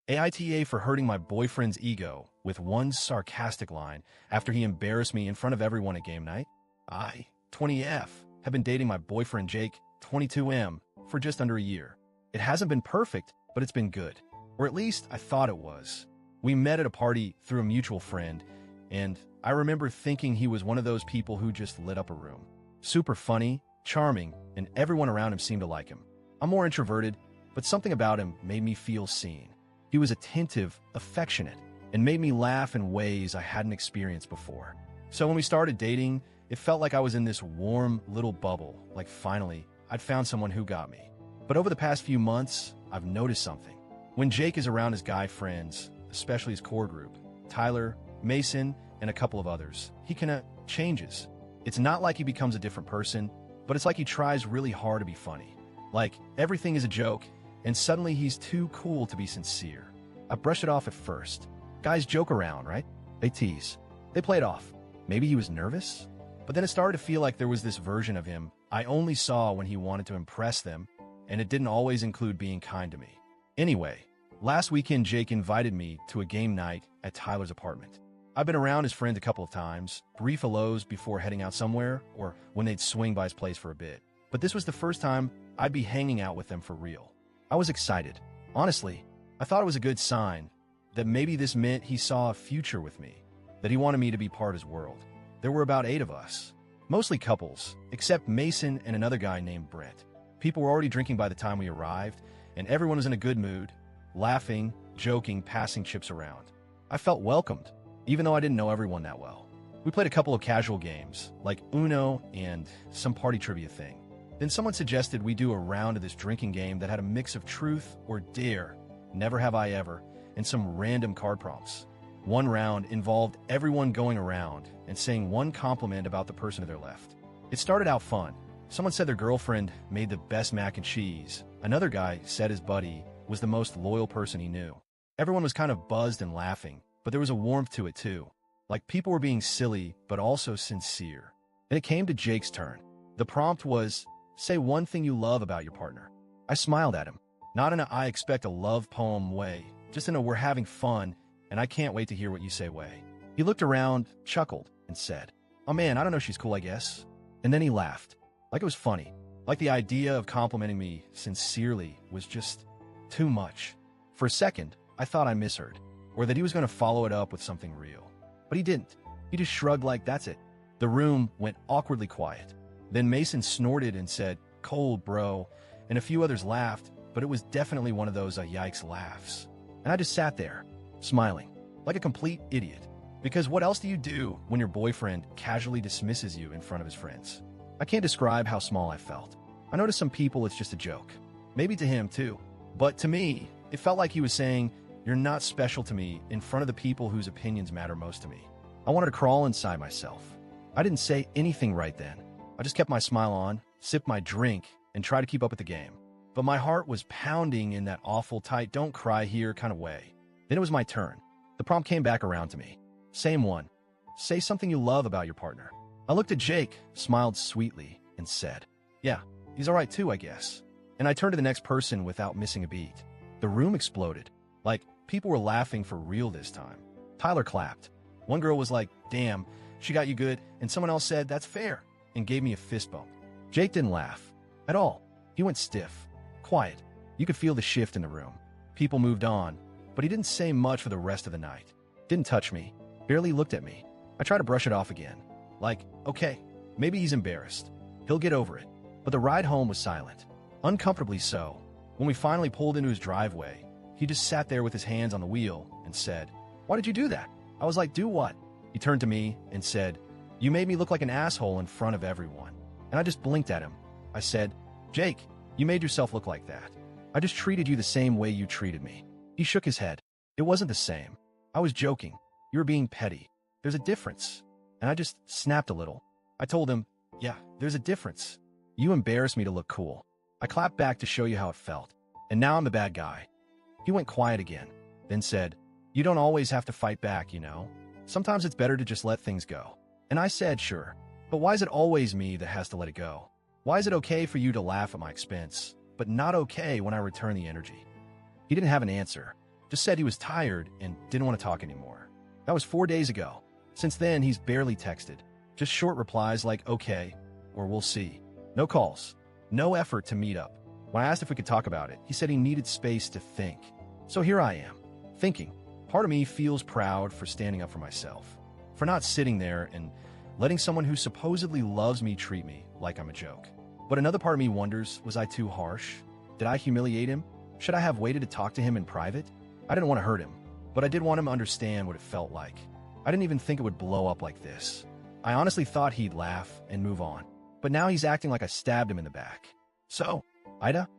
AITA for hurting my boyfriend's ego with one sarcastic line after he embarrassed me in front of everyone at game night. I, 20F, have been dating my boyfriend Jake, 22M, for just under a year. It hasn't been perfect, but it's been good. Or at least I thought it was. We met at a party through a mutual friend, and I remember thinking he was one of those people who just lit up a room. Super funny, charming, and everyone around him seemed to like him. I'm more introverted, but something about him made me feel seen. He was attentive, affectionate, and made me laugh in ways I hadn't experienced before. So when we started dating, it felt like I was in this warm little bubble, like finally, I'd found someone who got me. But over the past few months, I've noticed something. When Jake is around his guy friends, especially his core group, Tyler, Mason, and a couple of others, he kinda changes. It's not like he becomes a different person, but it's like he tries really hard to be funny. Like, everything is a joke, and suddenly he's too cool to be sincere. I brush it off at first. Guys joke around, right? They tease. They play it off. Maybe he was nervous? But then it started to feel like there was this version of him I only saw when he wanted to impress them, and it didn't always include being kind to me. Anyway, last weekend Jake invited me to a game night at Tyler's apartment. I've been around his friends a couple of times, brief hellos before heading out somewhere, or when they'd swing by his place for a bit. But this was the first time I'd be hanging out with them for real. I was excited. Honestly, I thought it was a good sign that maybe this meant he saw a future with me, that he wanted me to be part of his world. There were about 8 of us, mostly couples, except Mason and another guy named Brent. People were already drinking by the time we arrived, and everyone was in a good mood, laughing, joking, passing chips around. I felt welcomed, even though I didn't know everyone that well. We played a couple of casual games, like Uno and some party trivia thing. Then someone suggested we do a round of this drinking game that had a mix of truth or dare, never have I ever, and some random card prompts. One round involved everyone going around and saying one compliment about the person to their left. It started out fun. Someone said their girlfriend made the best mac and cheese. Another guy said his buddy was the most loyal person he knew. Everyone was kind of buzzed and laughing, but there was a warmth to it too. Like people were being silly, but also sincere. Then it came to Jake's turn. The prompt was, say one thing you love about your partner. I smiled at him, not in a I expect a love poem way, just in a we're having fun and I can't wait to hear what you say way. He looked around, chuckled, and said, oh man, I don't know, she's cool, I guess. And then he laughed, like it was funny, like the idea of complimenting me sincerely was just too much. For a second, I thought I misheard, or that he was going to follow it up with something real. But he didn't. He just shrugged like that's it. The room went awkwardly quiet. Then Mason snorted and said, cold, bro, and a few others laughed, but it was definitely one of those yikes laughs. And I just sat there, smiling, like a complete idiot. Because what else do you do when your boyfriend casually dismisses you in front of his friends? I can't describe how small I felt. I know to some people it's just a joke. Maybe to him too. But to me, it felt like he was saying, you're not special to me in front of the people whose opinions matter most to me. I wanted to crawl inside myself. I didn't say anything right then. I just kept my smile on, sipped my drink, and tried to keep up with the game. But my heart was pounding in that awful tight don't cry here kind of way. Then it was my turn. The prompt came back around to me. Same one. Say something you love about your partner. I looked at Jake, smiled sweetly, and said, yeah, he's all right too, I guess. And I turned to the next person without missing a beat. The room exploded. Like, people were laughing for real this time. Tyler clapped. One girl was like, damn, she got you good, and someone else said, that's fair, and gave me a fist bump. Jake didn't laugh. At all. He went stiff. Quiet. You could feel the shift in the room. People moved on, but he didn't say much for the rest of the night. Didn't touch me. Barely looked at me. I tried to brush it off again. Like, okay, maybe he's embarrassed. He'll get over it. But the ride home was silent. Uncomfortably so. When we finally pulled into his driveway, he just sat there with his hands on the wheel and said, why did you do that? I was like, do what? He turned to me and said, you made me look like an asshole in front of everyone. And I just blinked at him. I said, Jake, you made yourself look like that. I just treated you the same way you treated me. He shook his head. It wasn't the same. I was joking. You were being petty. There's a difference. And I just snapped a little. I told him, yeah, there's a difference. You embarrassed me to look cool. I clapped back to show you how it felt. And now I'm the bad guy. He went quiet again, then said, you don't always have to fight back, you know? Sometimes it's better to just let things go. And I said, sure. But why is it always me that has to let it go? Why is it okay for you to laugh at my expense, but not okay when I return the energy? He didn't have an answer, Just said he was tired and didn't want to talk anymore. That was 4 days ago. Since then, he's barely texted. Just short replies like, okay, or we'll see. No calls. No effort to meet up. When I asked if we could talk about it, he said he needed space to think. So here I am, thinking. Part of me feels proud for standing up for myself, for not sitting there and letting someone who supposedly loves me treat me like I'm a joke. But another part of me wonders, was I too harsh? Did I humiliate him? Should I have waited to talk to him in private? I didn't want to hurt him, but I did want him to understand what it felt like. I didn't even think it would blow up like this. I honestly thought he'd laugh and move on, but now he's acting like I stabbed him in the back. So, Ida,